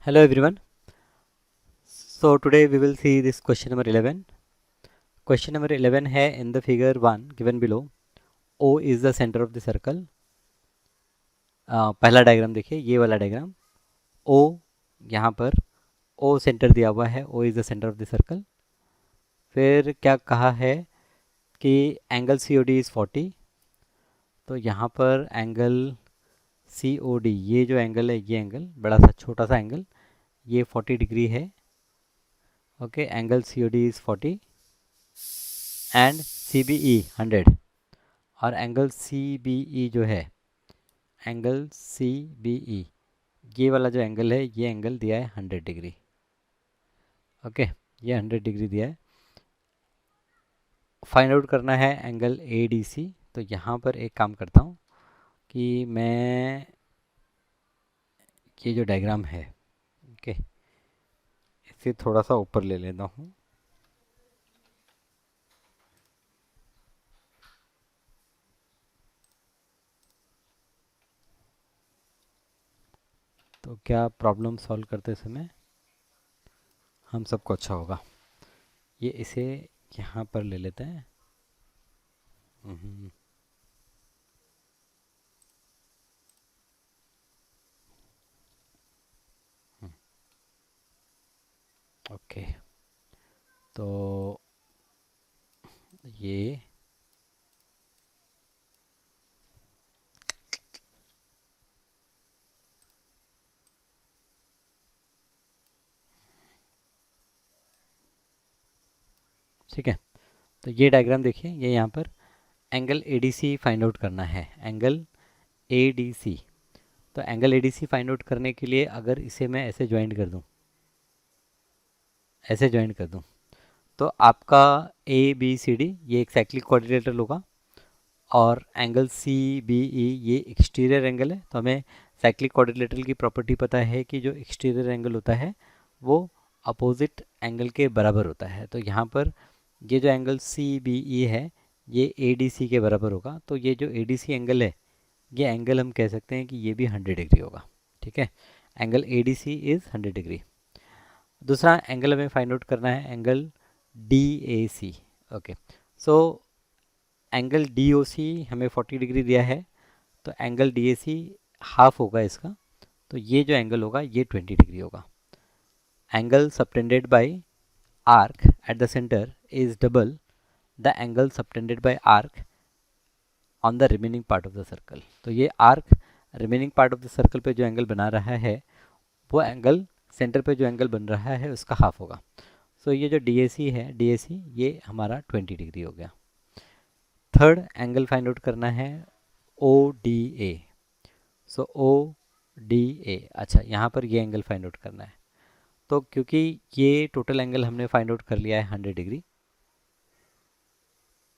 Hello everyone. So today we will see this question number 11. Question number 11 है in the figure 1 given below. O is the center of the circle. पहला diagram देखिए, ये वाला diagram. O यहाँ पर O centre दिया हुआ है. O is the center of the circle. फिर क्या कहा है कि एंगल COD is 40. तो यहाँ पर एंगल COD, ये जो एंगल है, ये एंगल बड़ा सा छोटा सा एंगल, ये 40 डिग्री है. Okay, angle COD is 40 and CBE 100. और एंगल CBE जो है, एंगल CBE, ये वाला जो एंगल है, ये एंगल दिया है 100 डिग्री. ओके, ये 100 डिग्री दिया है. फाइंड आउट करना है एंगल ADC. तो यहाँ पर एक काम करता हूँ कि मैं ये जो डायग्राम है, ओके, इसे थोड़ा सा ऊपर ले लेता हूँ. तो क्या प्रॉब्लम सॉल्व करते समय हम सबको अच्छा होगा. ये इसे यहाँ पर ले लेते हैं. ओके, तो ये ठीक है. तो ये डायग्राम देखिए, ये यहाँ पर एंगल ADC फाइंड आउट करना है. Angle ADC. तो एंगल ADC फाइंड आउट करने के लिए अगर इसे मैं ऐसे ज्वाइन कर दूँ, ऐसे ज्वाइन कर दूँ, तो आपका ABCD ये एक साइक्लिक कोऑर्डिनेटर होगा. और एंगल CBE ये एक्सटीरियर एंगल है. तो हमें साइक्लिक कोऑर्डिनेटर की प्रॉपर्टी पता है कि जो एक्सटीरियर एंगल होता है वो अपोजिट एंगल के बराबर होता है. तो यहाँ पर ये जो एंगल CBE है, ये ADC के बराबर होगा. तो ये जो ADC एंगल है, ये एंगल हम कह सकते हैं कि ये भी 100 डिग्री होगा. ठीक है, एंगल ADC इज़ 100 डिग्री. दूसरा एंगल हमें फाइंड आउट करना है angle DAC. Okay, so angle DOC हमें 40 डिग्री दिया है. तो एंगल DAC हाफ होगा इसका. तो ये जो एंगल होगा ये 20 डिग्री होगा. Angle subtended bye arc at the centre is double the angle subtended bye arc on the remaining part of the circle. तो ये arc remaining part of the circle पे जो एंगल बना रहा है, वो एंगल सेंटर पे जो एंगल बन रहा है उसका हाफ होगा. सो ये जो DAC है, DAC ये हमारा 20 डिग्री हो गया. थर्ड एंगल फाइंड आउट करना है ODA. सो ODA, अच्छा, यहाँ पर ये एंगल फाइंड आउट करना है. तो क्योंकि ये टोटल एंगल हमने फाइंड आउट कर लिया है 100 डिग्री.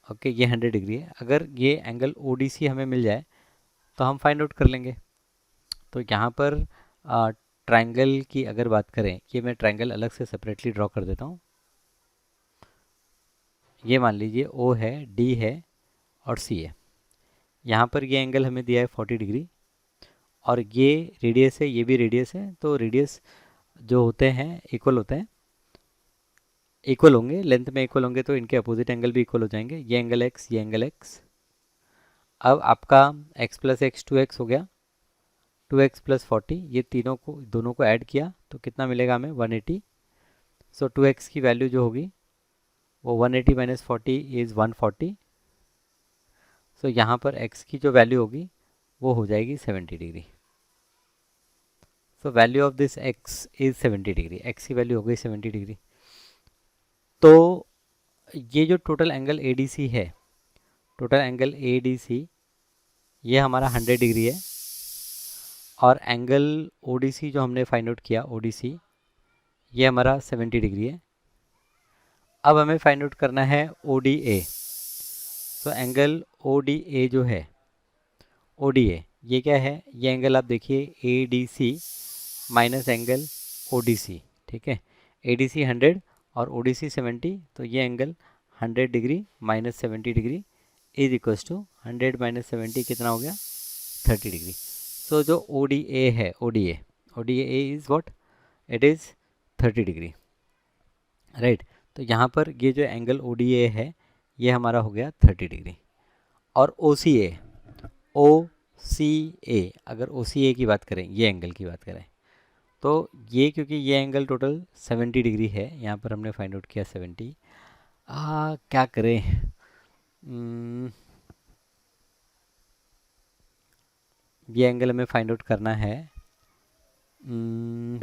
ओके, ये 100 डिग्री है. अगर ये एंगल ODC हमें मिल जाए तो हम फाइंड आउट कर लेंगे. तो यहाँ पर ट्रायंगल की अगर बात करें, ये मैं ट्रायंगल अलग से सेपरेटली ड्रॉ कर देता हूँ. ये मान लीजिए O है, D है और C है. यहाँ पर ये एंगल हमें दिया है 40 डिग्री. और ये रेडियस है, ये भी रेडियस है. तो रेडियस जो होते हैं इक्वल होते हैं, इक्वल होंगे, लेंथ में इक्वल होंगे, तो इनके अपोजिट एंगल भी इक्वल हो जाएंगे. ये एंगल x, ये एंगल x. अब आपका x प्लस एक्स 2x हो गया. 2x प्लस 40, ये दोनों को ऐड किया तो कितना मिलेगा हमें? 180. सो 2x की वैल्यू जो होगी वो 180 माइनस 40 इज़ 140. सो यहाँ पर x की जो वैल्यू होगी वो हो जाएगी 70 degree. So value of this x is 70 degree. x की वैल्यू हो गई 70 डिग्री. तो ये जो टोटल एंगल ADC है, टोटल एंगल ADC ये हमारा 100 डिग्री है. और एंगल ODC जो हमने फाइंड आउट किया, ODC ये हमारा 70 डिग्री है. अब हमें फाइंड आउट करना है ODA. तो एंगल ODA जो है, ODA ये क्या है? ये एंगल आप देखिए ADC माइनस एंगल ODC. ठीक है, ADC 100 और ODC 70. तो ये angle 100 degree minus 70 degree is equals to 100 minus 70 कितना हो गया? 30 डिग्री. सो जो ODA है, ODA is what? It is 30 degree, right. तो यहाँ पर ये जो एंगल ODA है ये हमारा हो गया 30 डिग्री। और OCA, अगर OCA की बात करें, ये एंगल की बात करें, तो ये क्योंकि ये एंगल टोटल 70 डिग्री है, यहाँ पर हमने फाइंड आउट किया 70। क्या करें, ये एंगल हमें फाइंड आउट करना है।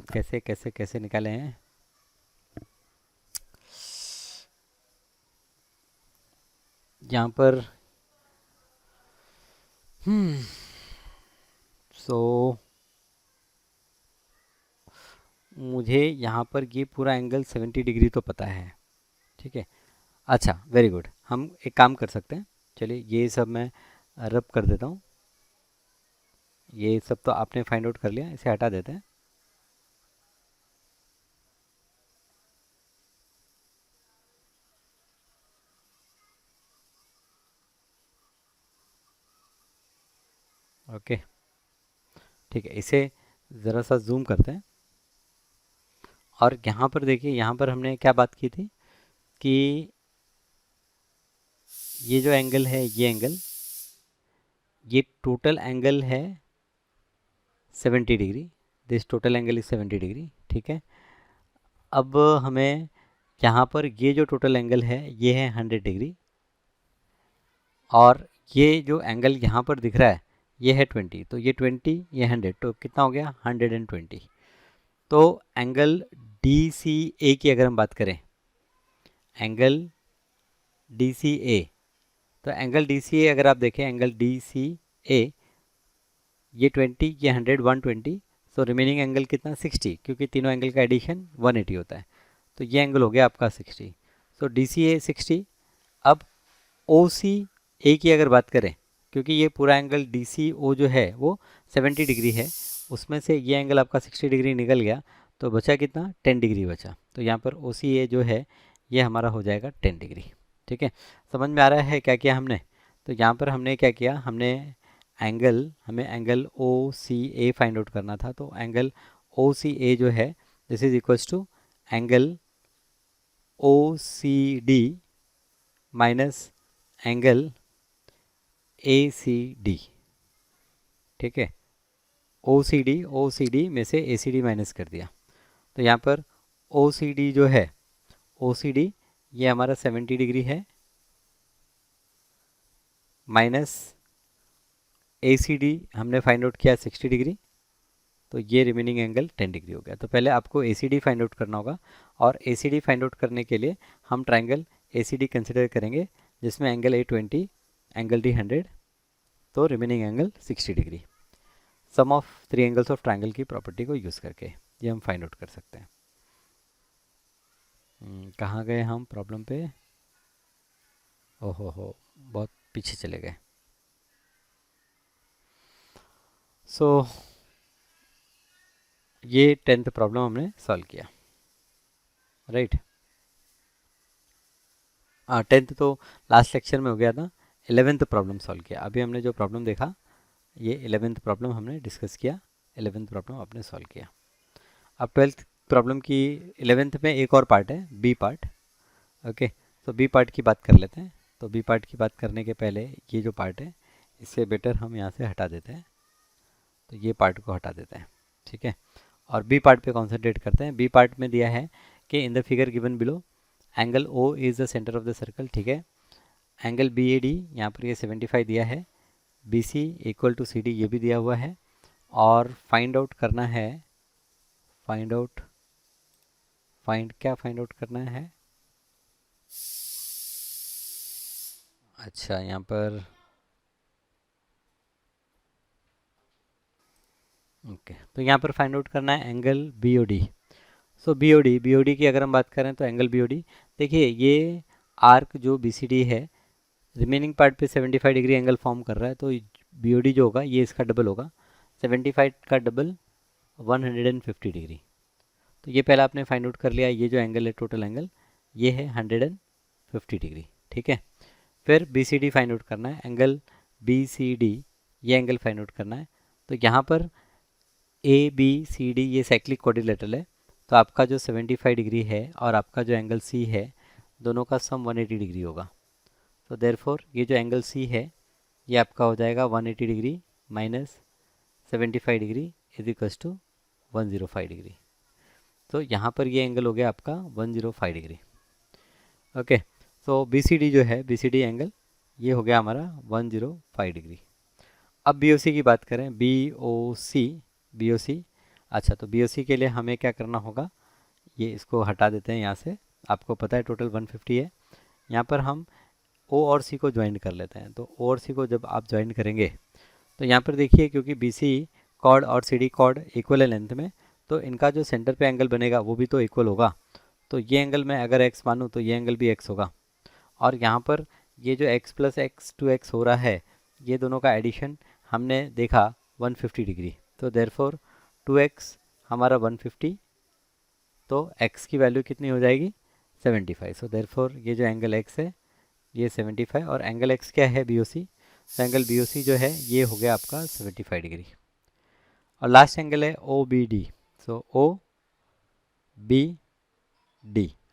कैसे कैसे कैसे निकालें हैं, यहाँ पर मुझे यहाँ पर ये पूरा एंगल 70 डिग्री तो पता है, ठीक है। अच्छा, वेरी गुड, हम एक काम कर सकते हैं, चलिए ये सब मैं रब कर देता हूँ। ये सब तो आपने फाइंड आउट कर लिया, इसे हटा देते हैं। ओके, ठीक है, इसे ज़रा सा जूम करते हैं। और यहाँ पर देखिए, यहाँ पर हमने क्या बात की थी कि ये जो एंगल है, ये टोटल एंगल है 70 degree, this total angle is 70 degree, ठीक है। अब हमें यहाँ पर ये जो टोटल एंगल है ये है 100 डिग्री, और ये जो एंगल यहाँ पर दिख रहा है ये है 20, तो ये 20, ये 100, तो कितना हो गया 120। तो एंगल DCA की अगर हम बात करें, एंगल DCA, तो एंगल DCA अगर आप देखें, एंगल DCA ये 20, ये 100, 120, सो रिमेनिंग एंगल कितना 60, क्योंकि तीनों एंगल का एडिशन 180 होता है, तो ये एंगल हो गया आपका 60। सो DCA 60। अब OCA की अगर बात करें, क्योंकि ये पूरा एंगल DCO जो है वो 70 डिग्री है, उसमें से ये एंगल आपका 60 डिग्री निकल गया, तो बचा कितना 10 डिग्री बचा, तो यहाँ पर OCA जो है ये हमारा हो जाएगा 10 डिग्री, ठीक है। समझ में आ रहा है क्या किया हमने? तो यहाँ पर हमने क्या किया, हमें एंगल OCA फाइंड आउट करना था, तो एंगल OCA जो है this is equals to angle OCD minus angle ACD, ठीक है। OCD में से ACD माइनस कर दिया, तो यहाँ पर OCD जो है, OCD ये हमारा 70 डिग्री है, माइनस ACD हमने फाइंड आउट किया 60 डिग्री, तो ये रिमेनिंग एंगल 10 डिग्री हो गया। तो पहले आपको ACD फाइंड आउट करना होगा, और ACD फाइंड आउट करने के लिए हम ट्राइंगल ACD कंसिडर करेंगे, जिसमें एंगल A 20, एंगल D 100, तो remaining angle 60 degree. Sum of 3 angles of triangle की प्रॉपर्टी को यूज़ करके ये हम फाइंड आउट कर सकते हैं। कहाँ गए हम प्रॉब्लम पे? ओहो, बहुत पीछे चले गए। सो ये 10th प्रॉब्लम हमने सॉल्व किया, राइट। 10th तो लास्ट लेक्चर में हो गया था। 11th प्रॉब्लम सॉल्व किया, अभी हमने जो प्रॉब्लम देखा ये 11th प्रॉब्लम हमने डिस्कस किया, 11th प्रॉब्लम आपने सॉल्व किया। अब 12th प्रॉब्लम की 11th में एक और पार्ट है, बी पार्ट, ओके। तो बी पार्ट की बात कर लेते हैं। तो बी पार्ट की बात करने के पहले ये जो पार्ट है इससे बेटर हम यहाँ से हटा देते हैं, तो ये पार्ट को हटा देते हैं, ठीक है। और बी पार्ट पे कॉन्सेंट्रेट करते हैं। बी पार्ट में दिया है कि in the figure given below angle O is the centre of the circle, ठीक है। एंगल BAD यहाँ पर ये 75 दिया है, BC इक्वल टू CD ये भी दिया हुआ है, और फाइंड आउट करना है, फाइंड आउट करना है, अच्छा यहाँ पर ओके, तो यहाँ पर फाइंड आउट करना है एंगल BOD। सो BOD की अगर हम बात करें तो एंगल BOD, देखिए ये आर्क जो BCD है रिमेनिंग पार्ट पे 75 डिग्री एंगल फॉर्म कर रहा है, तो BOD जो होगा ये इसका डबल होगा, 75 का डबल 150 डिग्री। तो ये पहला आपने फाइंड आउट कर लिया, ये जो एंगल है टोटल एंगल ये है 150 डिग्री, ठीक है। फिर BCD फाइंड आउट करना है, एंगल BCD ये एंगल फाइंड आउट करना है। तो यहाँ पर ABCD ये साइक्लिक क्वाड्रिलेटरल है, तो आपका जो 75 डिग्री है और आपका जो एंगल सी है दोनों का सम 180 डिग्री होगा। तो देयरफॉर ये जो एंगल सी है ये आपका हो जाएगा 180 degree minus 75 degree is equals to 105 degree. तो यहाँ पर ये एंगल हो गया आपका 105 डिग्री। ओके, सो BCD जो है BCD एंगल ये हो गया हमारा 105 डिग्री। अब BOC की बात करें, BOC। अच्छा, तो BOC के लिए हमें क्या करना होगा, ये इसको हटा देते हैं यहाँ से। आपको पता है टोटल 150 है। यहाँ पर हम O और C को ज्वाइन कर लेते हैं। तो O और C को जब आप ज्वाइन करेंगे तो यहाँ पर देखिए, क्योंकि BC कॉर्ड और CD कॉर्ड इक्वल है लेंथ में, तो इनका जो सेंटर पे एंगल बनेगा वो भी तो इक्वल होगा। तो ये एंगल मैं अगर x मानूँ तो ये एंगल भी x होगा। और यहाँ पर ये जो x प्लस x 2x हो रहा है, ये दोनों का एडिशन हमने देखा 150 डिग्री। तो देयरफॉर 2x हमारा 150, तो x की वैल्यू कितनी हो जाएगी 75। सो देयरफॉर ये जो एंगल x है ये 75 और एंगल x क्या है BOC। तो एंगल BOC जो है ये हो गया आपका 75 डिग्री। और लास्ट एंगल है OBD। सो OBD।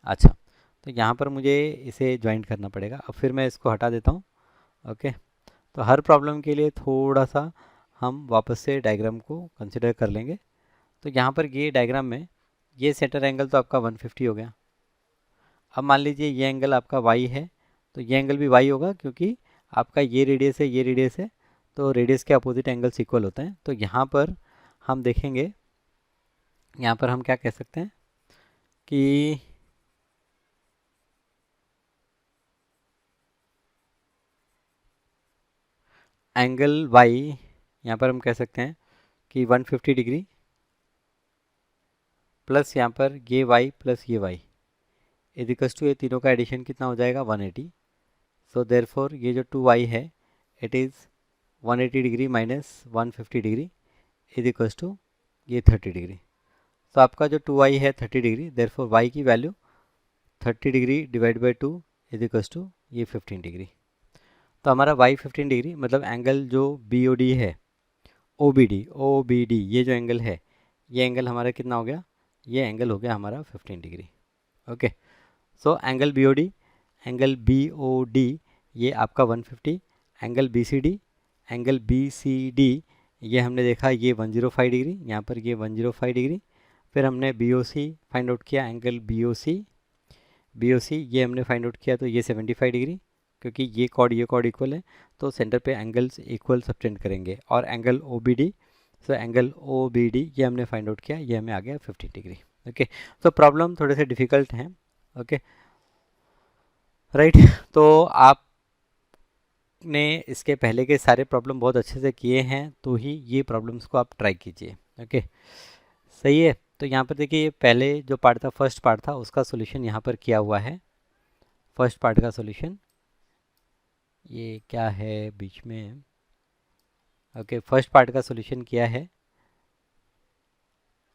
अच्छा, तो यहाँ पर मुझे इसे ज्वाइंट करना पड़ेगा। अब फिर मैं इसको हटा देता हूँ। ओके, तो हर प्रॉब्लम के लिए थोड़ा सा हम वापस से डायग्राम को कंसिडर कर लेंगे। तो यहाँ पर ये डायग्राम में ये सेंटर एंगल तो आपका 150 हो गया। अब मान लीजिए ये एंगल आपका y है, तो ये एंगल भी y होगा, क्योंकि आपका ये रेडियस है ये रेडियस है, तो रेडियस के अपोजिट एंगल्स इक्वल होते हैं। तो यहाँ पर हम देखेंगे, यहाँ पर हम क्या कह सकते हैं कि एंगल y, यहाँ पर हम कह सकते हैं कि 150 डिग्री प्लस यहाँ पर ये y प्लस ये y इज इक्वल्स टू, ये तीनों का एडिशन कितना हो जाएगा 180। सो देयरफॉर ये जो 2y है it is 180 degree minus 150 degree is equals to ये 30 डिग्री। तो आपका जो 2y है 30 डिग्री, देयरफॉर y की value 30 degree divide by 2 is equals to ये 15 डिग्री। तो हमारा y 15 डिग्री मतलब एंगल जो BOD है OBD ये जो एंगल है ये एंगल हमारा कितना हो गया, ये एंगल हो गया हमारा 15 degree. Okay, so angle BOD ये आपका 150, एंगल BCD ये हमने देखा ये 105 डिग्री, यहाँ पर ये 105 डिग्री। फिर हमने BOC फाइंड आउट किया, एंगल BOC ये हमने फाइंड आउट किया, तो ये 75 डिग्री, क्योंकि ये कॉर्ड इक्वल है तो सेंटर पे एंगल्स इक्वल सब्टेंड करेंगे। और angle OBD, so angle OBD ये हमने फाइंड आउट किया, ये हमें आ गया 15 डिग्री। ओके, तो प्रॉब्लम थोड़े से डिफ़िकल्ट हैं। ओके, राइट, तो आपने इसके पहले के सारे प्रॉब्लम बहुत अच्छे से किए हैं, तो ही ये प्रॉब्लम्स को आप ट्राई कीजिए। ओके, सही है। तो यहाँ पर देखिए, ये पहले जो पार्ट था, फर्स्ट पार्ट था, उसका सॉल्यूशन यहाँ पर किया हुआ है। फर्स्ट पार्ट का सॉल्यूशन ये क्या है बीच में। ओके, फर्स्ट पार्ट का सॉल्यूशन किया है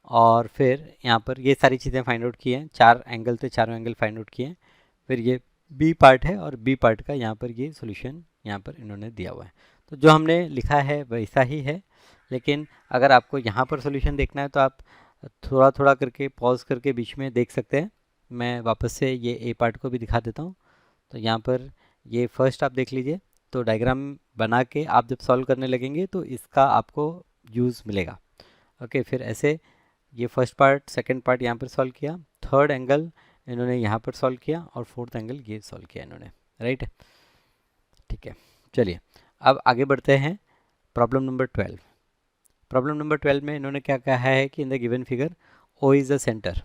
और फिर यहाँ पर ये सारी चीज़ें फाइंड आउट की हैं। 4 एंगल थे, चारों एंगल फाइंड आउट किए हैं। फिर ये बी पार्ट है और बी पार्ट का यहाँ पर ये सॉल्यूशन यहाँ पर इन्होंने दिया हुआ है। तो जो हमने लिखा है वैसा ही है, लेकिन अगर आपको यहाँ पर सॉल्यूशन देखना है तो आप थोड़ा थोड़ा करके पॉज करके बीच में देख सकते हैं। मैं वापस से ये ए पार्ट को भी दिखा देता हूँ। तो यहाँ पर ये फर्स्ट आप देख लीजिए। तो डायग्राम बना के आप जब सॉल्व करने लगेंगे तो इसका आपको यूज़ मिलेगा। ओके, फिर ऐसे ये फर्स्ट पार्ट सेकंड पार्ट यहाँ पर सॉल्व किया, थर्ड एंगल इन्होंने यहाँ पर सॉल्व किया और फोर्थ एंगल ये सॉल्व किया इन्होंने। राइट, ठीक है, चलिए अब आगे बढ़ते हैं। Problem number 12। प्रॉब्लम नंबर 12 में इन्होंने क्या कहा है कि in the given figure O is the centre,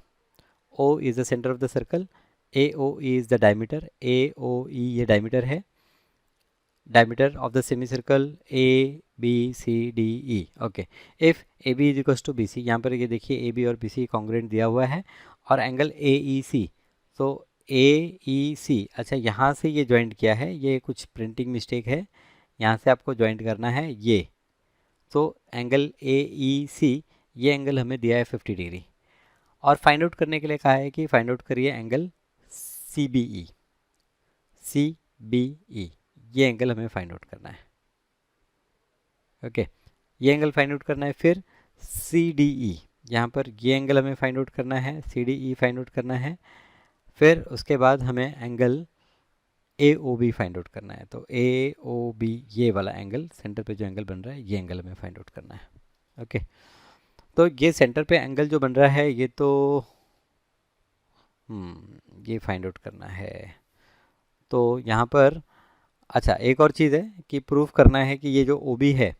O is the centre of the circle, AOE is the diameter, AOE ये डायमीटर है, diameter of the semicircle ABCDE। Okay, if AB is equals to BC, यहाँ पर ये देखिए AB और BC congruent दिया हुआ है, और एंगल AEC, तो AEC, अच्छा यहाँ से ये ज्वाइंट किया है, ये कुछ प्रिंटिंग मिस्टेक है, यहाँ से आपको ज्वाइंट करना है ये। तो एंगल AEC ये एंगल हमें दिया है 50 डिग्री, और फाइंड आउट करने के लिए कहा है कि फाइंड आउट करिए एंगल CBE। ये एंगल हमें फाइंड आउट करना है। ओके, ये एंगल फाइंड आउट करना है। फिर CDE, यहाँ पर ये एंगल हमें फाइंड आउट करना है, C D E find out करना है। फिर उसके बाद हमें angle A O B find out करना है। तो ए ओ बी ये वाला एंगल, सेंटर पे जो एंगल बन रहा है, ये एंगल हमें फाइंड आउट करना है। ओके, तो ये सेंटर पे एंगल जो बन रहा है ये तो ये फाइंड आउट करना है। तो यहाँ पर अच्छा एक और चीज़ है कि प्रूफ करना है कि ये जो ओ बी है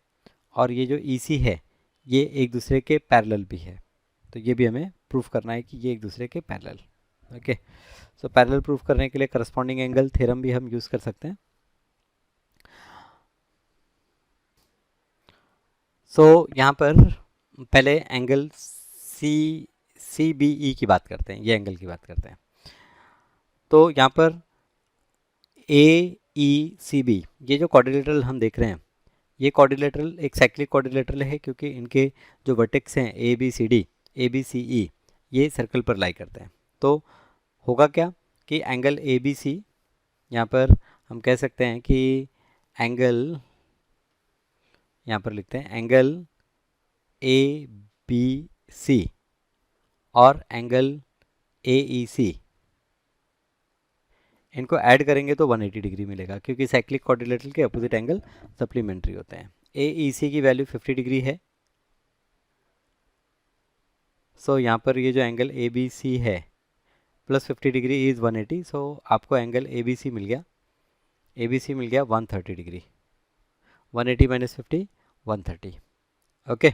और ये जो ई सी है ये एक दूसरे के पैरेलल भी है। तो ये भी हमें प्रूफ करना है कि ये एक दूसरे के parallel. Okay, so parallel proof करने के लिए करस्पॉन्डिंग एंगल थ्योरम भी हम यूज़ कर सकते हैं। सो यहाँ पर पहले एंगल सी बी ई की बात करते हैं, ये एंगल की बात करते हैं। तो यहाँ पर ए ई सी बी ये जो क्वाड्रिलेटरल हम देख रहे हैं, ये क्वाड्रिलेटरल एक साइक्लिक क्वाड्रिलेटरल है क्योंकि इनके जो वर्टेक्स हैं A B C D, A B C E, ये सर्कल पर लाई करते हैं। तो होगा क्या कि एंगल ए बी सी, यहाँ पर हम कह सकते हैं कि एंगल, यहाँ पर लिखते हैं एंगल ए बी सी और एंगल ए ई सी, इनको ऐड करेंगे तो 180 डिग्री मिलेगा क्योंकि साइक्लिक क्वाड्रिलेटरल के अपोजिट एंगल सप्लीमेंट्री होते हैं। ए ई सी की वैल्यू 50 डिग्री है। सो यहाँ पर ये जो एंगल ए बी सी है प्लस 50 डिग्री इज़ 180। सो आपको एंगल ए बी सी मिल गया, ए बी सी मिल गया 130 डिग्री। 180 माइनस 50 130। ओके,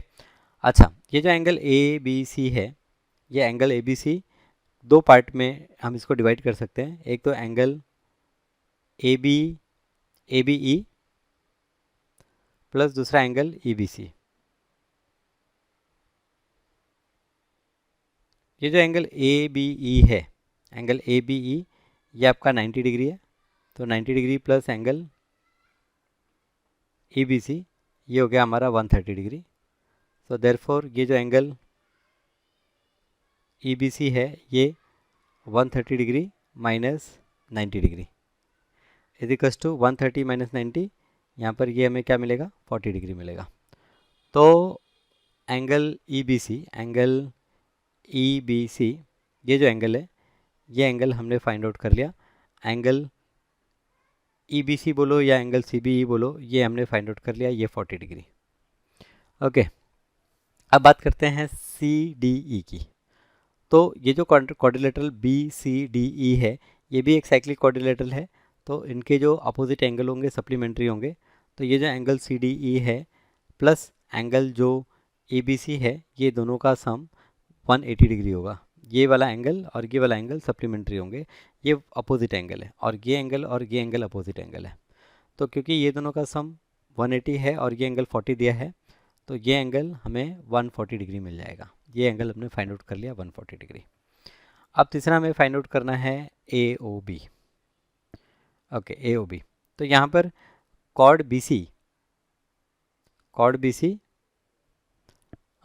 अच्छा ये जो एंगल ए बी सी है, ये एंगल ए बी सी दो पार्ट में हम इसको डिवाइड कर सकते हैं। एक तो angle A B E plus दूसरा एंगल ई बी सी। ये जो एंगल ए बी ई है, एंगल ए बी ई, ये आपका 90 डिग्री है। तो 90 degree plus angle E B C, ये हो गया हमारा 130 डिग्री। सो देयरफॉर ये जो एंगल ई बी सी है ये 130 degree minus 90 degree is equals to 130 minus 90। यहाँ पर ये हमें क्या मिलेगा, 40 डिग्री मिलेगा। तो angle E B C, angle E B C, ये जो एंगल है ये एंगल हमने फाइंड आउट कर लिया। एंगल ई बी सी बोलो या एंगल सी बी ई बोलो, ये हमने फाइंड आउट कर लिया, ये 40 डिग्री। ओके, अब बात करते हैं सी डी ई की। तो ये जो quadrilateral B C D E है, ये भी एक साइक्लिक क्वाड्रिलेटरल है। तो इनके जो अपोजिट एंगल होंगे सप्लीमेंट्री होंगे। तो ये जो एंगल सी डी ई है प्लस एंगल जो ए बी सी है, ये दोनों का सम 180 डिग्री होगा। ये वाला एंगल और ये वाला एंगल सप्लीमेंट्री होंगे, ये अपोजिट एंगल है, और ये एंगल और ये एंगल अपोजिट एंगल है। तो क्योंकि ये दोनों का सम 180 है और ये एंगल 40 दिया है, तो ये एंगल हमें 140 डिग्री मिल जाएगा। ये एंगल हमने फाइंड आउट कर लिया 140 डिग्री। अब तीसरा हमें फाइंड आउट करना है A O B. Okay, A O B. तो यहाँ पर chord B C, chord B C,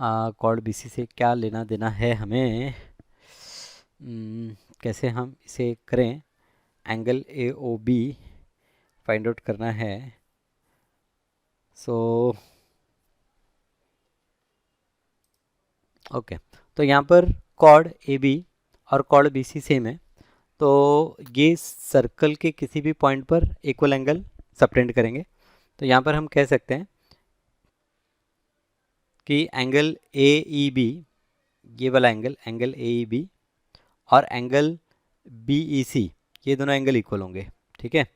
chord B C से क्या लेना देना है हमें, कैसे हम इसे करें। Angle A O B find out करना है। सो ओके, तो यहाँ पर कॉर्ड ए बी और कॉर्ड बी सी सेम है। तो ये सर्कल के किसी भी पॉइंट पर इक्वल एंगल सबटेंड करेंगे। तो यहाँ पर हम कह सकते हैं कि एंगल ए ई बी, ये वाला angle, angle A E B और एंगल बी ई सी, ये दोनों एंगल इक्वल होंगे। ठीक है,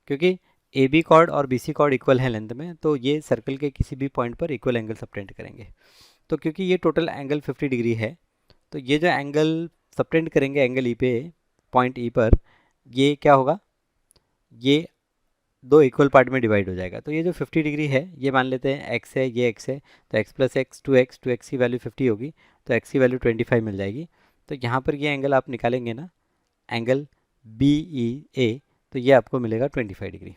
क्योंकि ए बी कॉर्ड और बी सी कॉर्ड इक्वल है लेंथ में, तो ये सर्कल के किसी भी पॉइंट पर इक्वल एंगल सबटेंड करेंगे। तो क्योंकि ये टोटल एंगल 50 डिग्री है, तो ये जो एंगल सबटेंड करेंगे एंगल ई पे, पॉइंट ई पर, ये क्या होगा, ये दो इक्वल पार्ट में डिवाइड हो जाएगा। तो ये जो 50 डिग्री है, ये मान लेते हैं एक्स है, ये एक्स है, तो x plus x 2x, 2x की वैल्यू 50 होगी, तो एक्स की वैल्यू 25 मिल जाएगी। तो यहाँ पर ये एंगल आप निकालेंगे ना, एंगल बी ई ए, तो ये आपको मिलेगा 25 डिग्री।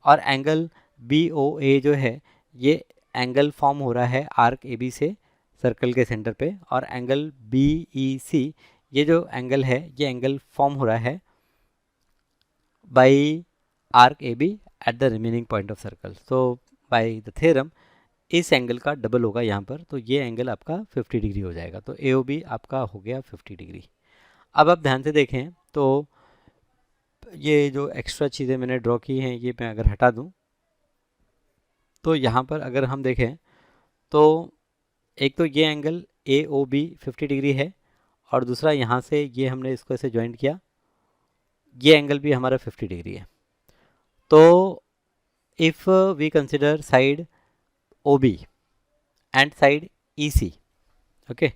और एंगल बी ओ ए जो है, ये एंगल फॉर्म हो रहा है आर्क ए बी से सर्कल के सेंटर पे, और एंगल बी ई सी, ये जो एंगल है, ये एंगल फॉर्म हो रहा है by arc AB at the remaining point of circle. So by the theorem, इस एंगल का डबल होगा यहाँ पर, तो ये एंगल आपका 50 डिग्री हो जाएगा। तो AOB आपका हो गया 50 डिग्री। अब आप ध्यान से देखें तो ये जो एक्स्ट्रा चीज़ें मैंने ड्रॉ की हैं ये मैं अगर हटा दूँ तो यहाँ पर अगर हम देखें तो एक तो ये एंगल AOB 50 डिग्री है, और दूसरा यहाँ से ये हमने इसको ऐसे ज्वाइंट किया, ये एंगल भी हमारा 50 डिग्री है। तो if we consider side OB and side EC, okay,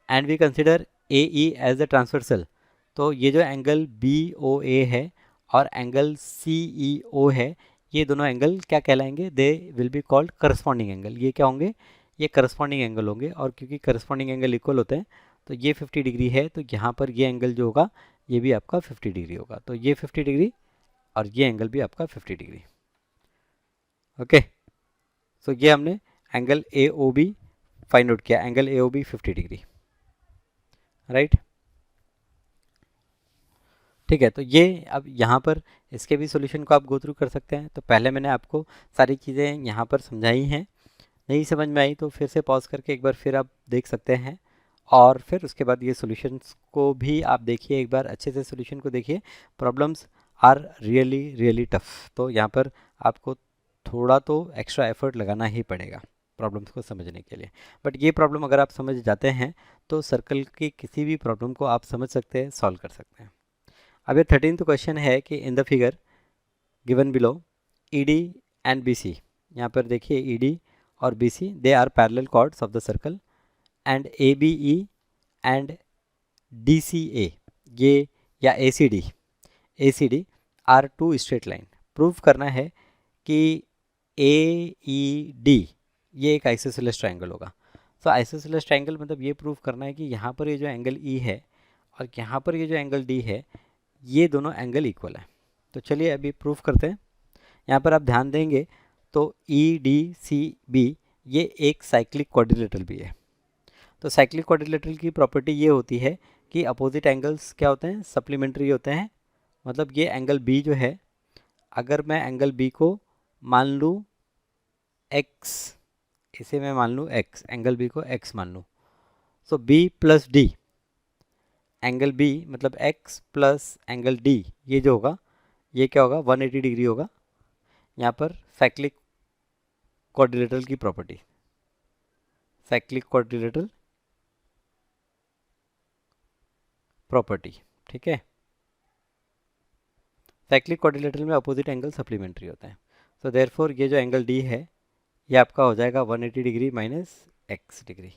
and we consider AE as the transversal, तो ये जो एंगल BOA है और एंगल CEO है, ये दोनों एंगल क्या कहलाएंगे? They will be called corresponding angle. ये क्या होंगे? ये करस्पॉन्डिंग एंगल होंगे। और क्योंकि करस्पॉन्डिंग एंगल इक्वल होते हैं तो ये 50 डिग्री है, तो यहाँ पर ये एंगल जो होगा ये भी आपका 50 डिग्री होगा। तो ये 50 डिग्री और ये एंगल भी आपका 50 डिग्री। ओके, सो ये हमने एंगल AOB फाइंड आउट किया, एंगल AOB 50 डिग्री, राइट। ठीक है, तो ये अब यहाँ पर इसके भी सॉल्यूशन को आप गो थ्रू कर सकते हैं। तो पहले मैंने आपको सारी चीज़ें यहाँ पर समझाई हैं, नहीं समझ में आई तो फिर से पॉज करके एक बार फिर आप देख सकते हैं, और फिर उसके बाद ये सॉल्यूशंस को भी आप देखिए, एक बार अच्छे से सॉल्यूशन को देखिए। Problems are really really tough, तो यहाँ पर आपको थोड़ा तो एक्स्ट्रा एफर्ट लगाना ही पड़ेगा प्रॉब्लम्स को समझने के लिए। बट ये प्रॉब्लम अगर आप समझ जाते हैं तो सर्कल की किसी भी प्रॉब्लम को आप समझ सकते हैं, सॉल्व कर सकते हैं। अब ये 13th क्वेश्चन है कि in the figure given below ED and BC, यहाँ पर देखिए ED और BC they are parallel chords of the circle, and ABE and DCA ये या ACD are two straight line. Prove करना है कि AED ये एक आइसोसेलेस ट्रायंगल होगा। तो आइसोसेलेस ट्रायंगल मतलब ये प्रूव करना है कि यहाँ पर ये जो एंगल E है और यहाँ पर ये जो एंगल D है, ये दोनों एंगल इक्वल है। तो चलिए अभी प्रूफ करते हैं। यहाँ पर आप ध्यान देंगे तो EDCB ये एक साइक्लिक क्वाड्रिलेटरल भी है। तो साइक्लिक क्वाड्रिलेटरल की प्रॉपर्टी ये होती है कि अपोजिट एंगल्स क्या होते हैं? सप्लीमेंट्री होते हैं। मतलब ये एंगल B जो है, अगर मैं एंगल B को मान लूँ X, इसे मैं मान लूँ X, एंगल B को X मान लूँ, सो B plus D, angle B मतलब X प्लस एंगल D, ये जो होगा ये क्या होगा? 180 डिग्री होगा। यहाँ पर साइक्लिक क्वाड्रिलेटरल की प्रॉपर्टी, साइक्लिक क्वाड्रिलेटरल प्रॉपर्टी, ठीक है। साइक्लिक क्वाड्रिलेटरल में अपोजिट एंगल सप्लीमेंट्री होते हैं। सो देयरफॉर ये जो एंगल D है ये आपका हो जाएगा 180 डिग्री माइनस X डिग्री।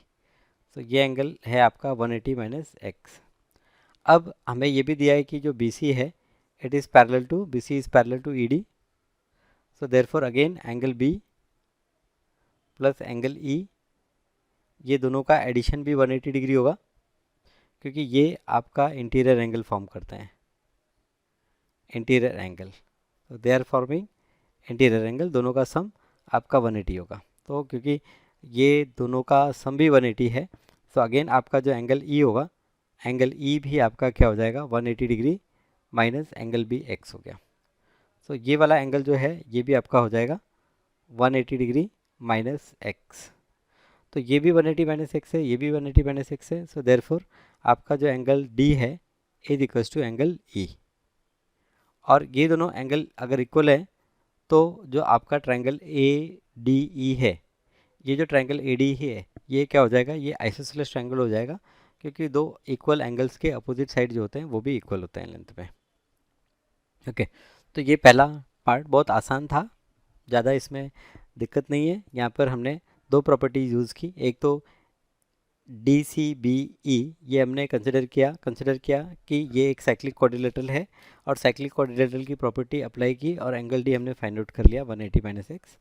तो ये एंगल है आपका 180 माइनस X। अब हमें ये भी दिया है कि जो BC है it is parallel to, BC is parallel to ED। So therefore again angle B plus angle E, ये दोनों का एडिशन भी 180 डिग्री होगा, क्योंकि ये आपका इंटीरियर एंगल फॉर्म करते हैं, इंटीरियर एंगल। तो they are forming interior angle, दोनों का सम आपका 180 होगा। तो क्योंकि ये दोनों का सम भी 180 है, तो अगेन आपका जो एंगल E होगा, एंगल E भी आपका क्या हो जाएगा? 180 degree minus angle B X हो गया। तो ये वाला एंगल जो है ये भी आपका हो जाएगा 180 डिग्री माइनस X। तो ये भी 180 माइनस X है, ये भी 180 माइनस X है। सो देयरफॉर आपका जो एंगल D है is equals to angle E। और ये दोनों एंगल अगर इक्वल है तो जो आपका ट्रायंगल ADE है, ये जो ट्रायंगल ADE है ये क्या हो जाएगा? ये आइसोसेलेस ट्रायंगल हो जाएगा, क्योंकि दो इक्वल एंगल्स के अपोजिट साइड जो होते हैं वो भी इक्वल होते हैं लेंथ में। ओके, तो ये पहला पार्ट बहुत आसान था, ज़्यादा इसमें दिक्कत नहीं है। यहाँ पर हमने दो प्रॉपर्टीज यूज़ की, एक तो DCBE ये हमने कंसिडर किया कि ये एक साइक्लिक क्वाड्रिलेटरल है, और साइक्लिक क्वाड्रिलेटरल की प्रॉपर्टी अप्लाई की और एंगल D हमने फाइंड आउट कर लिया 180 माइनस X।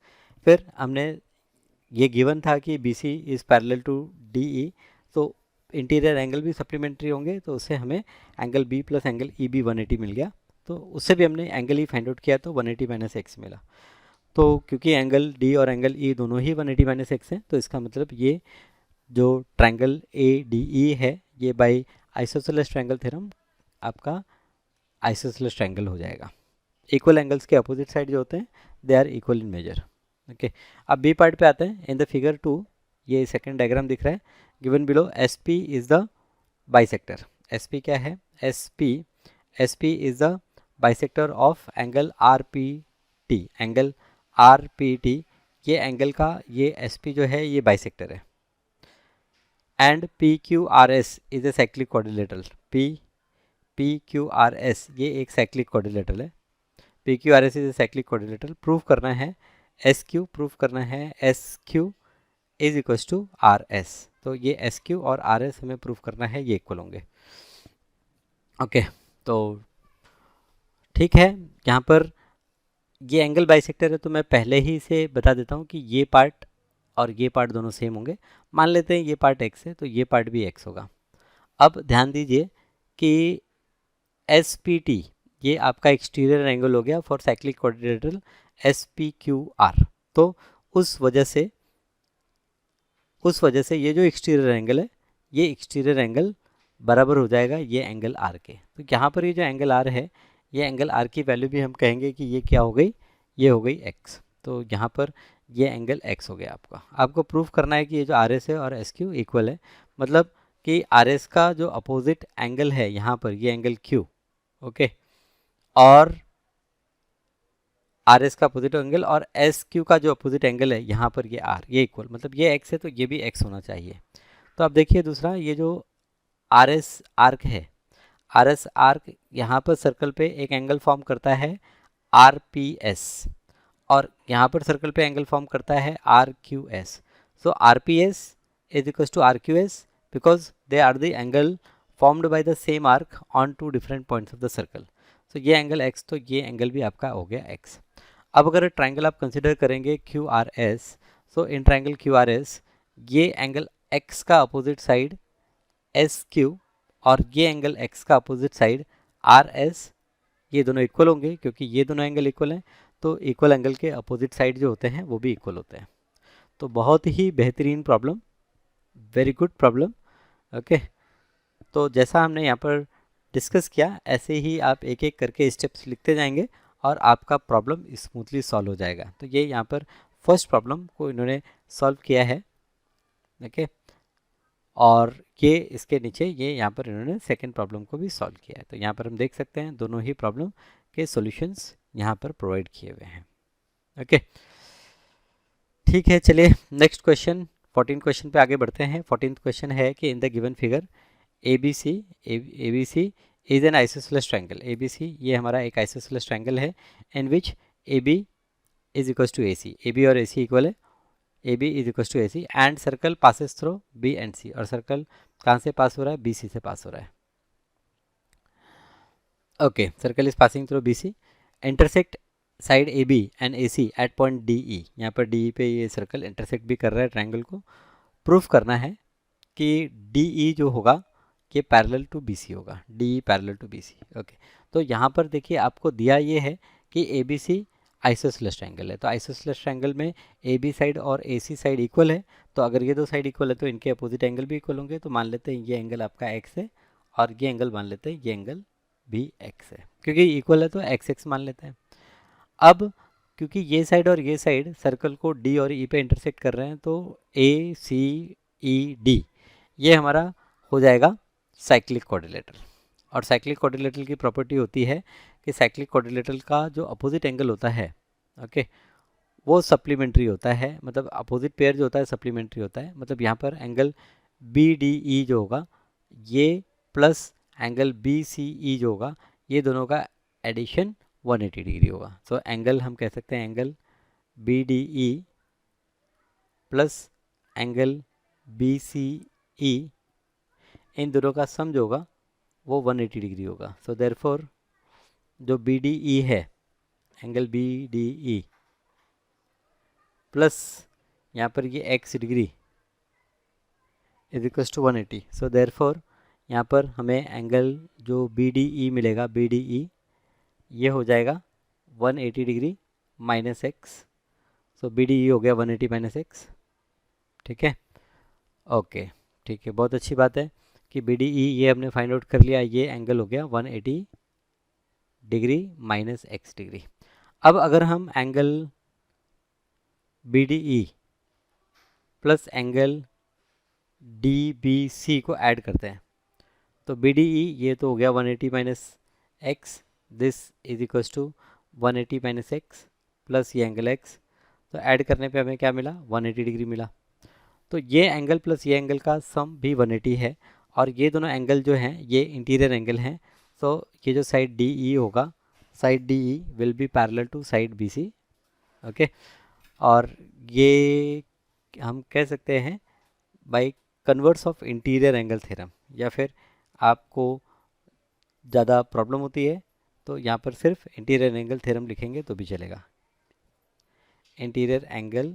फिर हमने ये गिवन था कि BC is parallel to DE, तो इंटीरियर एंगल भी सप्लीमेंट्री होंगे, तो उससे हमें angle B plus angle E भी 180 मिल गया। तो उससे भी हमने एंगल E फाइंड आउट किया तो 180 माइनस X मिला। तो क्योंकि एंगल D और एंगल E दोनों ही 180 माइनस X हैं, तो इसका मतलब ये जो ट्रायंगल ADE है ये बाय आइसोसेलेस ट्रायंगल थ्योरम आपका आइसोसेलेस ट्रायंगल हो जाएगा। इक्वल एंगल्स के अपोजिट साइड जो होते हैं they are equal in measure. Okay, अब बी पार्ट पे आते हैं। इन द फिगर 2 ये सेकंड डायग्राम दिख रहा है, given below S P is the bisector. S P क्या है? S P is the bisector of angle R P T. Angle R P T, ये एंगल का ये एस पी जो है ये बाइसेक्टर है। And P Q R S is a cyclic quadrilateral. P Q R S ये एक cyclic quadrilateral है। P Q R S is a cyclic quadrilateral. Prove करना है एस क्यू, प्रूव करना है S Q is equals to R S. तो ये S Q और आर एस हमें प्रूव करना है, ये इक्वल होंगे। ओके, तो ठीक है, यहाँ पर ये एंगल बाइसेक्टर है तो मैं पहले ही से बता देता हूँ कि ये पार्ट और ये पार्ट दोनों सेम होंगे। मान लेते हैं ये पार्ट x है तो ये पार्ट भी x होगा। अब ध्यान दीजिए कि एस पी टी ये आपका एक्सटीरियर एंगल हो गया for cyclic quadrilateral S P Q R. तो उस वजह से ये जो एक्सटीरियर एंगल है, ये एक्सटीरियर एंगल बराबर हो जाएगा ये एंगल आर के। तो यहाँ पर ये जो एंगल आर है, ये एंगल आर की वैल्यू भी हम कहेंगे कि ये क्या हो गई, ये हो गई एक्स। तो यहाँ पर ये एंगल एक्स हो गया आपको प्रूफ करना है कि ये जो आर एस है और एस क्यू इक्वल है। मतलब कि आर एस का जो अपोजिट एंगल है यहाँ पर ये एंगल क्यू, ओके, और आर एस का अपोजिट एंगल और एस क्यू का जो अपोजिट एंगल है यहाँ पर ये आर, ये इक्वल, मतलब ये एक्स है तो ये भी एक्स होना चाहिए। तो अब देखिए दूसरा, ये जो आर एस आर्क है, आर एस आर्क यहाँ पर सर्कल पे एक एंगल फॉर्म करता है आर पी एस, और यहाँ पर सर्कल पे एंगल फॉर्म करता है R Q S. So R P S is equal to R Q S because they are the angle formed by the same arc on two different points of the circle. So ये angle X, तो ये angle भी आपका हो गया x. अब अगर triangle आप कंसिडर करेंगे Q R S, so in triangle Q R S ये एंगल एक्स का अपोजिट साइड एस क्यू और ये एंगल एक्स का अपोजिट साइड आर एस, ये दोनों इक्वल होंगे क्योंकि ये दोनों एंगल इक्वल हैं। तो इक्वल एंगल के अपोजिट साइड जो होते हैं वो भी इक्वल होते हैं। तो बहुत ही बेहतरीन problem, very good problem. Okay, तो जैसा हमने यहाँ पर डिस्कस किया ऐसे ही आप एक एक करके स्टेप्स लिखते जाएंगे और आपका प्रॉब्लम स्मूथली सॉल्व हो जाएगा। तो ये यहाँ पर फर्स्ट प्रॉब्लम को इन्होंने सॉल्व किया है, ओके, और ये इसके नीचे ये यहाँ पर इन्होंने सेकंड प्रॉब्लम को भी सॉल्व किया है। तो यहाँ पर हम देख सकते हैं दोनों ही प्रॉब्लम के सॉल्यूशंस यहाँ पर प्रोवाइड किए हुए हैं। ओके, ठीक है, चलिए नेक्स्ट क्वेश्चन 14 क्वेश्चन पे आगे बढ़ते हैं। 14th क्वेश्चन है कि in the given figure A B C is an isosceles triangle. A B C ये हमारा एक आइसोसेलेस ट्रायंगल है in which A B is equal to A C. A B और ए सी इक्वल है, A B is equal to A C and circle passes through B and C. और circle कहाँ से पास हो रहा है? बी सी से पास हो रहा है। Okay, circle is passing through B C, intersect side A B and A C at point D E. यहाँ पर डी ई पे ये सर्कल इंटरसेक्ट भी कर रहा है ट्रायंगल को। प्रूफ करना है कि डी ई जो होगा ये पैरेलल टू बी सी होगा, D E parallel to B C. Okay, तो यहाँ पर देखिए आपको दिया ये है कि A B C isosceles triangle है। तो आइसोसेलेस ट्रायंगल में ए बी साइड और ए सी साइड इक्वल है। तो अगर ये दो साइड इक्वल है तो इनके अपोजिट एंगल भी इक्वल होंगे। तो मान लेते हैं ये एंगल आपका एक्स है और ये एंगल मान लेते हैं ये एंगल भी एक्स है, क्योंकि इक्वल है तो एक्स एक्स मान लेते हैं। अब क्योंकि ये साइड और ये साइड सर्कल को डी और ई पे इंटरसेक्ट कर रहे हैं तो ए सी ई डी ये हमारा हो जाएगा साइक्लिक क्वाड्रिलेटरल। और साइक्लिक क्वाड्रिलेटरल की प्रॉपर्टी होती है कि साइक्लिक क्वाड्रिलेटरल का जो अपोजिट एंगल होता है, ओके, वो सप्लीमेंट्री होता है। मतलब अपोजिट पेयर जो होता है सप्लीमेंट्री होता है। मतलब यहाँ पर एंगल बी डी ई जो होगा ये प्लस एंगल बी सी ई जो होगा ये दोनों का एडिशन 180 डिग्री होगा। सो एंगल हम कह सकते हैं angle B D E plus angle B C E, इन दोनों का सम जो होगा वो 180 डिग्री होगा। सो देयरफॉर जो बी डी ई है, angle B D E plus यहाँ पर ये X degree is equal to 180। So therefore यहाँ पर हमें एंगल जो बी डी ई मिलेगा, बी डी ई ये हो जाएगा 180 डिग्री माइनस एक्स। सो बी डी ई हो गया 180 माइनस एक्स। ठीक है, ओके, ठीक है, बहुत अच्छी बात है कि बी डी ई ये हमने फाइंड आउट कर लिया। ये एंगल हो गया 180 डिग्री माइनस एक्स डिग्री। अब अगर हम angle B D E plus angle D B C को ऐड करते हैं, तो बी डी ई ये तो हो गया 180 minus X, this is equals to 180 minus X plus ये एंगल एक्स, तो ऐड करने पे हमें क्या मिला 180 डिग्री मिला। तो ये एंगल प्लस ये एंगल का सम भी 180 है, और ये दोनों एंगल जो हैं ये इंटीरियर एंगल हैं। तो ये जो साइड डी ई होगा, side D E will be parallel to side B C, okay. और ये हम कह सकते हैं by converse of interior angle theorem, या फिर आपको ज़्यादा प्रॉब्लम होती है तो यहाँ पर सिर्फ इंटीरियर एंगल थ्योरम लिखेंगे तो भी चलेगा, इंटीरियर एंगल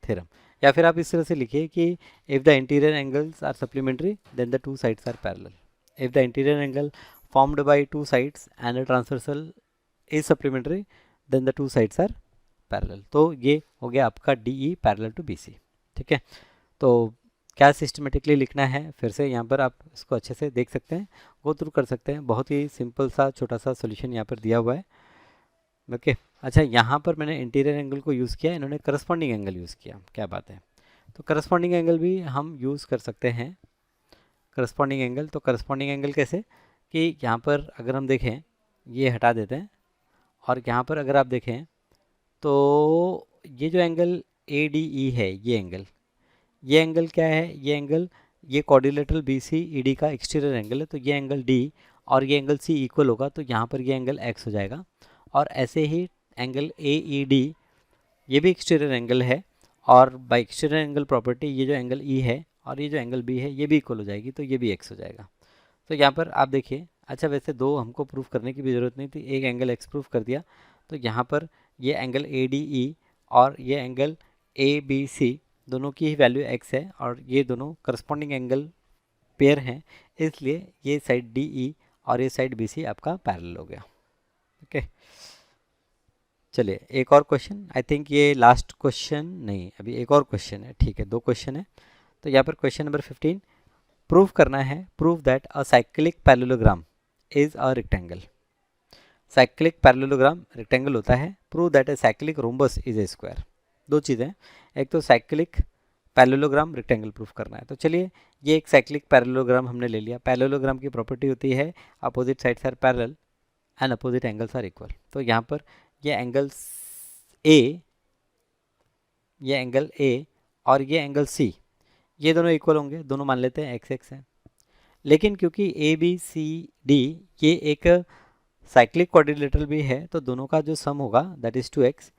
थ्योरम। या फिर आप इस तरह से लिखिए कि if the interior angles are supplementary then the two sides are parallel, if the interior angle formed by two sides and a transversal is supplementary then the two sides are parallel. तो ये हो गया आपका D E parallel to B C, ठीक है। तो क्या systematically लिखना है, फिर से यहाँ पर आप इसको अच्छे से देख सकते हैं, गो थ्रू कर सकते हैं, बहुत ही सिंपल सा छोटा सा सोल्यूशन यहाँ पर दिया हुआ है, ओके। अच्छा, यहाँ पर मैंने इंटीरियर एंगल को यूज़ किया, इन्होंने करस्पॉन्डिंग एंगल यूज़ किया, क्या बात है। तो करस्पॉन्डिंग एंगल भी हम यूज़ कर सकते हैं, करस्पॉन्डिंग एंगल। तो करस्पॉन्डिंग एंगल कैसे कि यहाँ पर अगर हम देखें, ये हटा देते हैं, और यहाँ पर अगर आप देखें तो ये जो एंगल ए डी ई है, ये एंगल क्या है, ये quadrilateral B C E D का एक्सटीरियर एंगल है, तो ये एंगल डी और ये एंगल सी इक्वल होगा, तो यहाँ पर ये एंगल एक्स हो जाएगा। और ऐसे ही एंगल ए ई डी ये भी एक्सटीरियर एंगल है, और बाय एक्सटीरियर एंगल प्रॉपर्टी ये जो एंगल ई है और ये जो एंगल बी है ये भी इक्वल हो जाएगी, तो ये भी एक्स हो जाएगा। तो यहाँ पर आप देखिए, अच्छा वैसे दो हमको प्रूफ करने की भी ज़रूरत नहीं थी, एक एंगल एक्स प्रूफ कर दिया। तो यहाँ पर ये एंगल ए डी ई और ये एंगल ए बी सी दोनों की ही वैल्यू एक्स है, और ये दोनों करस्पॉन्डिंग एंगल पेयर हैं, इसलिए ये साइड डी ई और ये साइड बी सी आपका पैरेलल हो गया, ओके। चलिए एक और क्वेश्चन, आई थिंक ये लास्ट क्वेश्चन नहीं, अभी एक और क्वेश्चन है, ठीक है, दो क्वेश्चन है। तो यहाँ पर क्वेश्चन नंबर 15 प्रूव करना है, prove that a cyclic parallelogram is a rectangle. Cyclic parallelogram rectangle होता है, prove that a cyclic rhombus is a square. दो चीज़ें, एक तो साइक्लिक पैरेललोग्राम रेक्टेंगल प्रूफ करना है। तो चलिए, ये एक साइक्लिक पैरेललोग्राम हमने ले लिया। पैरेललोग्राम की प्रॉपर्टी होती है opposite sides are parallel and opposite angles are equal. तो यहाँ पर ये एंगल ए, ये एंगल ए और ये एंगल सी, ये दोनों इक्वल होंगे, दोनों मान लेते हैं एक्स एक्स है। लेकिन क्योंकि ए बी सी डी ये एक साइक्लिक क्वाड्रिलेटरल भी है, तो दोनों का जो सम होगा दैट इज़ 2x,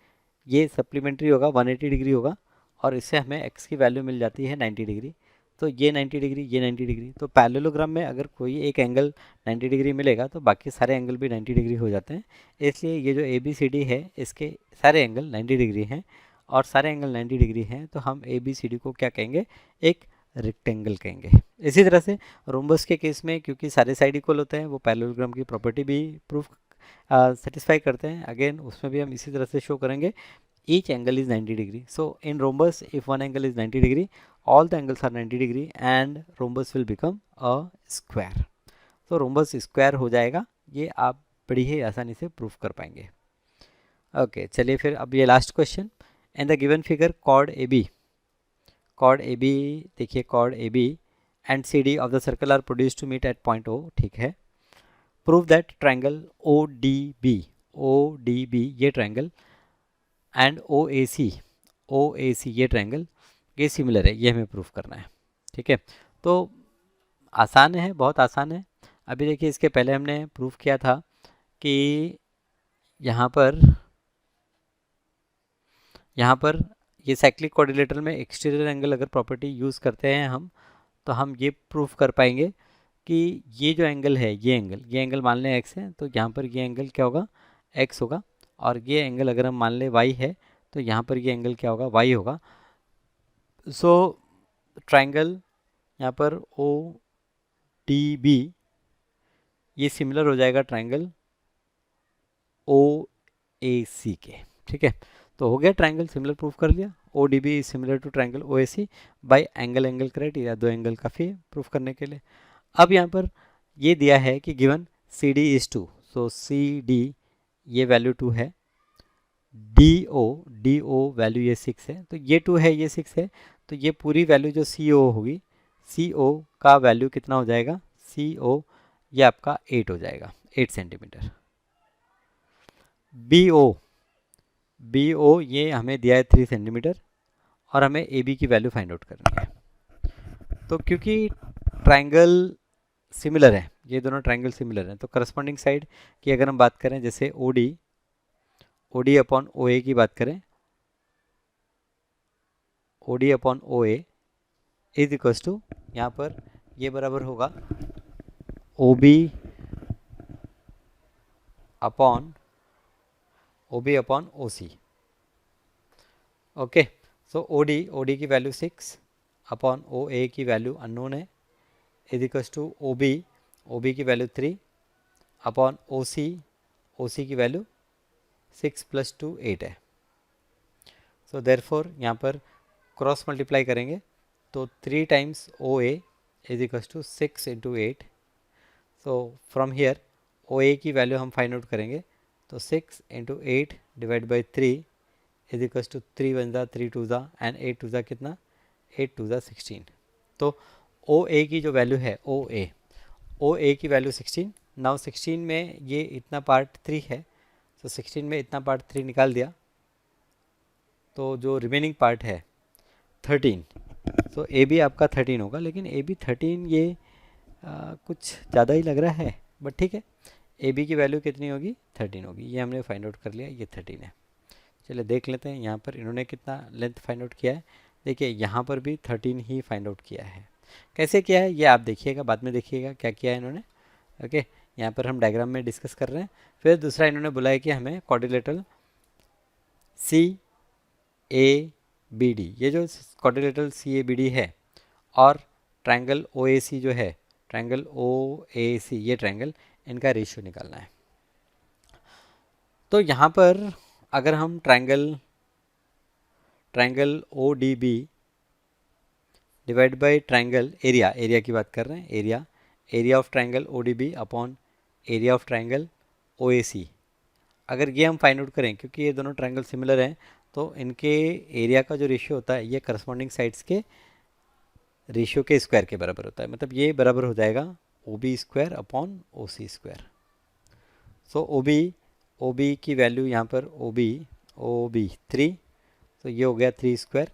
ये सप्लीमेंट्री होगा, 180 डिग्री होगा, और इससे हमें x की वैल्यू मिल जाती है 90 डिग्री। तो ये 90 डिग्री, ये 90 डिग्री, तो पैरेललोग्राम में अगर कोई एक एंगल 90 डिग्री मिलेगा तो बाकी सारे एंगल भी 90 डिग्री हो जाते हैं। इसलिए ये जो ए बी सी डी है इसके सारे एंगल 90 डिग्री हैं, और सारे एंगल 90 डिग्री हैं, तो हम ए बी सी डी को क्या कहेंगे, एक रेक्टेंगल कहेंगे। इसी तरह से रोम्बस के केस में क्योंकि सारे साइड इक्वल होते हैं, वो पैरेललोग्राम की प्रॉपर्टी भी प्रूफ सेटिस्फाई करते हैं। अगेन उसमें भी हम इसी तरह से शो करेंगे, each angle is 90 degree. So in rhombus if one angle is 90 degree, all the angles are 90 degree and rhombus will become a square. तो रोम्बस स्क्वायर हो जाएगा, ये आप बड़ी ही आसानी से प्रूफ कर पाएंगे। ओके, चलिए फिर अब ये last question, in the given figure chord A B, देखिए chord A B and C D of the circle are produced to meet at point O, ठीक है। Prove that triangle O D B ये triangle and O A C ये triangle ये similar है, ये हमें proof करना है, ठीक है। तो आसान है, बहुत आसान है। अभी देखिए इसके पहले हमने प्रूफ किया था कि यहाँ पर ये साइक्लिक क्वाड्रिलेटरल में एक्सटीरियर एंगल अगर प्रॉपर्टी यूज़ करते हैं हम, तो हम ये प्रूफ कर पाएंगे कि ये जो एंगल है, ये एंगल मान लें x है, तो यहाँ पर ये एंगल क्या होगा, x होगा। और ये एंगल अगर हम मान लें y है, तो यहाँ पर ये एंगल क्या होगा, y होगा। सो ट्राइंगल यहाँ पर ओ डी बी ये सिमिलर हो जाएगा ट्राइंगल ओ ए सी के, ठीक है। तो हो गया, ट्राइंगल सिमिलर प्रूफ कर लिया। O D B similar to triangle O A C by angle criteria, दो एंगल काफ़ी है प्रूफ करने के लिए। अब यहाँ पर ये दिया है कि given C D is 2, so C D ये वैल्यू 2 है, डी ओ वैल्यू ये 6 है, तो ये 2 है, ये 6 है, तो ये पूरी वैल्यू जो सी ओ होगी, सी ओ का वैल्यू कितना हो जाएगा, सी ओ ये आपका 8 हो जाएगा, 8 centimetre. B O, B O ये हमें दिया है 3 सेंटीमीटर और हमें ए बी की वैल्यू फाइंड आउट करनी है। तो क्योंकि ट्राइंगल सिमिलर है, ये दोनों ट्राइंगल सिमिलर हैं, तो करस्पॉन्डिंग साइड की अगर हम बात करें, जैसे ओ डी अपॉन ओ ए की बात करें, O D upon O A is equals to, यहाँ पर ये बराबर होगा O B upon O C. Okay, so O D की वैल्यू 6 अपॉन ओ ए की वैल्यू अननोन है, is equals to O B की वैल्यू 3 अपॉन ओ सी की वैल्यू 6 + 2 8 है। सो देयरफॉर यहाँ पर क्रॉस मल्टीप्लाई करेंगे तो 3 times O A is equals to 6 into 8। So from here O A की वैल्यू हम फाइंड आउट करेंगे, तो 6 into 8 divide by 3 is equals to 3 one ज़ा 3 टू ज़ा एंड 8 टू ज़ा कितना, 8 टू ज़ा 16। तो ओ ए की जो वैल्यू है, ओ ए की वैल्यू 16। नाउ 16 में ये इतना पार्ट 3 है, तो 16 में इतना पार्ट 3 निकाल दिया, तो जो रिमेनिंग पार्ट है 13, तो ए बी आपका 13 होगा, लेकिन ए बी 13 ये कुछ ज़्यादा ही लग रहा है, बट ठीक है, ए बी की वैल्यू कितनी होगी, 13 होगी, ये हमने फाइंड आउट कर लिया, ये 13 है। चलिए देख लेते हैं यहाँ पर इन्होंने कितना लेंथ फाइंड आउट किया है। देखिए यहाँ पर भी 13 ही फाइंड आउट किया है। कैसे किया है ये आप देखिएगा, बाद में देखिएगा क्या किया है इन्होंने। ओके, यहाँ पर हम डायग्राम में डिस्कस कर रहे हैं। फिर दूसरा इन्होंने बोला है कि हमें quadrilateral C A B D, ये जो quadrilateral C A B D है और ट्रायंगल ओ ए सी जो है, ट्रायंगल ओ ए सी, ये ट्रायंगल, इनका रेशियो निकालना है। तो यहाँ पर अगर हम triangle O D B divide by triangle area की बात कर रहे हैं, area of triangle O D B upon area of triangle O A C, अगर ये हम फाइंड आउट करें, क्योंकि ये दोनों ट्रायंगल सिमिलर हैं, तो इनके एरिया का जो रेशियो होता है ये करस्पॉन्डिंग साइड्स के रेशियो के स्क्वायर के बराबर होता है। मतलब ये बराबर हो जाएगा O B square upon O C square. So O B की वैल्यू यहाँ पर ओ बी 3, तो ये हो गया 3 स्क्वायर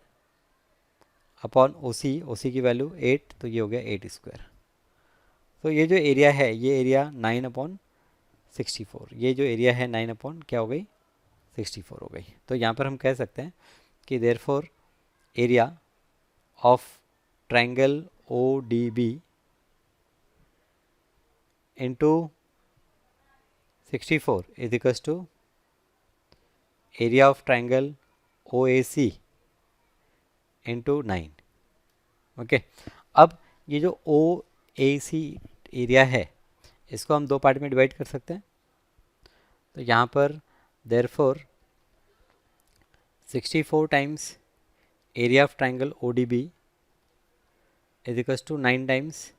अपॉन ओ सी की वैल्यू 8, तो ये हो गया 8 स्क्वायर। तो ये जो एरिया है, ये एरिया 9/64, ये जो एरिया है 9 क्या हो गई, 64 हो गई। तो यहाँ पर हम कह सकते हैं कि therefore area of triangle O D B into 64 is equals to area of triangle O A C into 9। Okay, अब ये जो ओ ए सी एरिया है, इसको हम दो पार्ट में डिवाइड कर सकते हैं। तो यहाँ पर therefore 64 times area of triangle O D B is equals to 9 times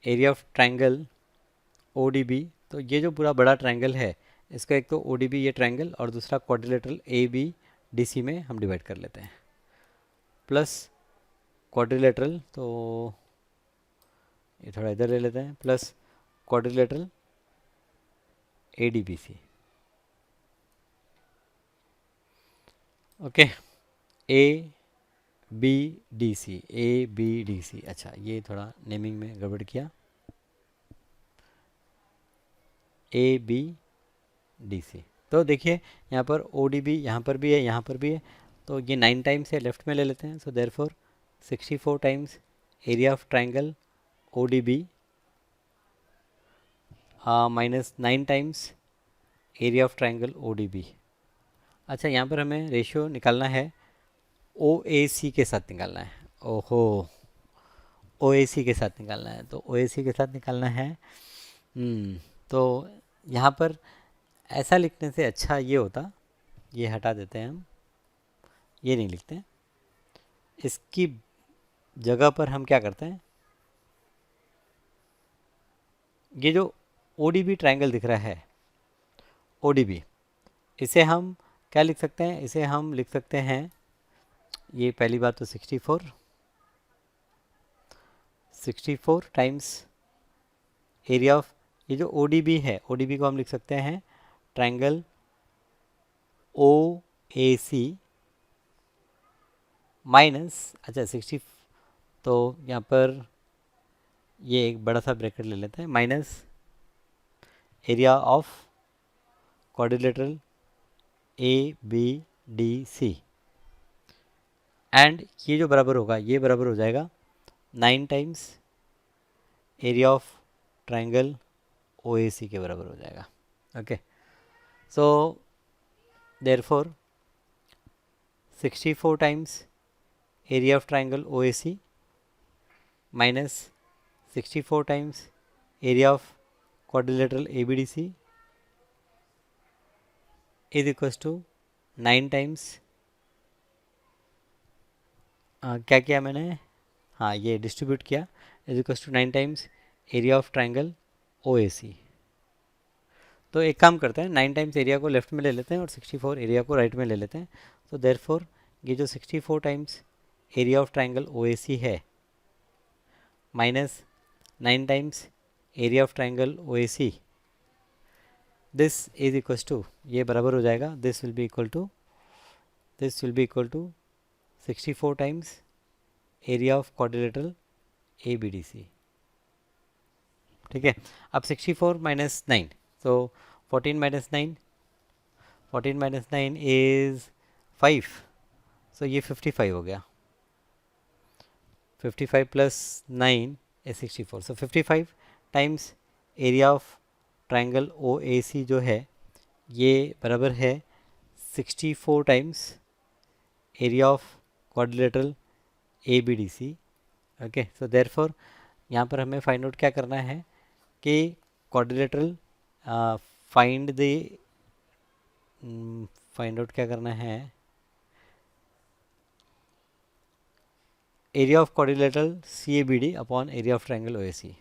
area of triangle O D B. तो ये जो पूरा बड़ा ट्रायंगल है, इसका एक तो ओ डी बी ये ट्रायंगल और दूसरा quadrilateral A B D C में हम डिवाइड कर लेते हैं, प्लस क्वाड्रिलेटरल, तो ये थोड़ा इधर ले लेते हैं, plus quadrilateral A D B C. Okay, A B D C, A B D C, अच्छा ये थोड़ा नेमिंग में गड़बड़ किया, ए बी डी सी। तो देखिए यहाँ पर ओ डी बी यहाँ पर भी है, यहाँ पर भी है, तो ये 9 टाइम्स है, लेफ्ट में ले लेते हैं। So therefore 64 times area of triangle O D B minus 9 times area of triangle O D B. अच्छा, यहाँ पर हमें रेशियो निकालना है, ओ ए सी के साथ निकालना है। ओहो, ओ ए सी के साथ निकालना है, तो ओ ए सी के साथ निकालना है। तो यहाँ पर ऐसा लिखने से अच्छा ये होता, ये हटा देते हैं हम, ये नहीं लिखते हैं, इसकी जगह पर हम क्या करते हैं, ये जो ओ डी बी ट्रायंगल दिख रहा है, ओ डी बी, इसे हम क्या लिख सकते हैं, इसे हम लिख सकते हैं, ये पहली बात तो 64 टाइम्स एरिया ऑफ, ये जो ODB है, ODB को हम लिख सकते हैं ट्रायंगल OAC माइनस, अच्छा 60, तो यहाँ पर ये एक बड़ा सा ब्रैकेट ले लेते हैं, minus area of quadrilateral ABDC, and ये जो बराबर होगा, ये बराबर हो जाएगा 9 times area of triangle OAC के बराबर हो जाएगा। Okay, so therefore 64 times area of triangle OAC minus 64 times area of quadrilateral ABDC is equals to 9 times, क्या किया मैंने, हाँ ये डिस्ट्रीब्यूट किया, is equals to 9 times area of triangle OAC। तो एक काम करते हैं, 9 टाइम्स एरिया को लेफ्ट में ले लेते हैं और 64 एरिया को राइट में ले लेते हैं। तो देयरफॉर ये जो 64 times area of triangle OAC है minus 9 times area of triangle OAC, this is equals to, ये बराबर हो जाएगा, this will be equal to 64 times area of quadrilateral ABDC। ठीक है, अब 64 माइनस 9, तो 14 माइनस 9, 14 माइनस 9 इज 5, सो ये 55 हो गया, 55 plus 9 is 64, so 55 times area of triangle OAC जो है ये बराबर है 64 times area of quadrilateral ABDC। Okay, so therefore यहाँ पर हमें फाइंड आउट क्या करना है कि क्वाड्रिलेटरल फाइंड आउट क्या करना है, area of quadrilateral CABD upon area of triangle OAC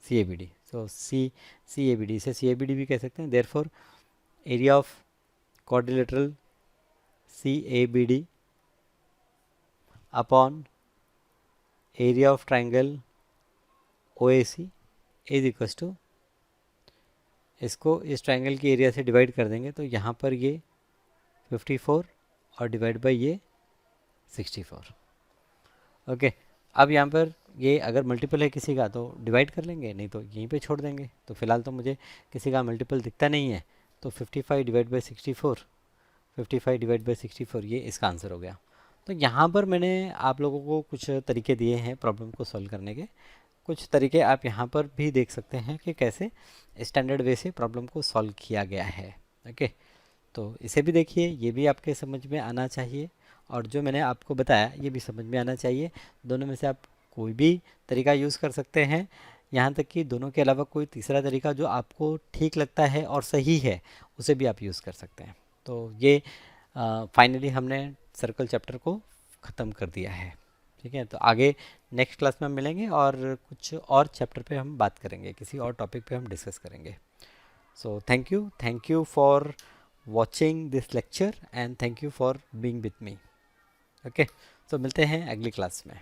CABD। सो CABD से CABD भी कह सकते हैं, therefore area of quadrilateral CABD upon area of triangle OAC is equals to, इसको इस ट्रायंगल की एरिया से डिवाइड कर देंगे तो यहाँ पर ये 54 और डिवाइड बाय ये 64। ओके, अब यहाँ पर ये अगर मल्टीपल है किसी का तो डिवाइड कर लेंगे, नहीं तो यहीं पे छोड़ देंगे। तो फिलहाल तो मुझे किसी का मल्टीपल दिखता नहीं है, तो 55 डिवाइड बाई 64, 55 डिवाइड बाई 64, ये इसका आंसर हो गया। तो यहाँ पर मैंने आप लोगों को कुछ तरीके दिए हैं प्रॉब्लम को सॉल्व करने के, कुछ तरीके आप यहाँ पर भी देख सकते हैं कि कैसे स्टैंडर्ड वे से प्रॉब्लम को सॉल्व किया गया है। ओके, तो इसे भी देखिए, ये भी आपके समझ में आना चाहिए और जो मैंने आपको बताया ये भी समझ में आना चाहिए। दोनों में से आप कोई भी तरीका यूज़ कर सकते हैं, यहाँ तक कि दोनों के अलावा कोई तीसरा तरीका जो आपको ठीक लगता है और सही है उसे भी आप यूज़ कर सकते हैं। तो ये फाइनली हमने सर्कल चैप्टर को ख़त्म कर दिया है। ठीक है, तो आगे नेक्स्ट क्लास में हम मिलेंगे और कुछ और चैप्टर पे हम बात करेंगे, किसी और टॉपिक पे हम डिस्कस करेंगे। So thank you for watching this lecture and thank you for being with me. Okay, so मिलते हैं अगली क्लास में।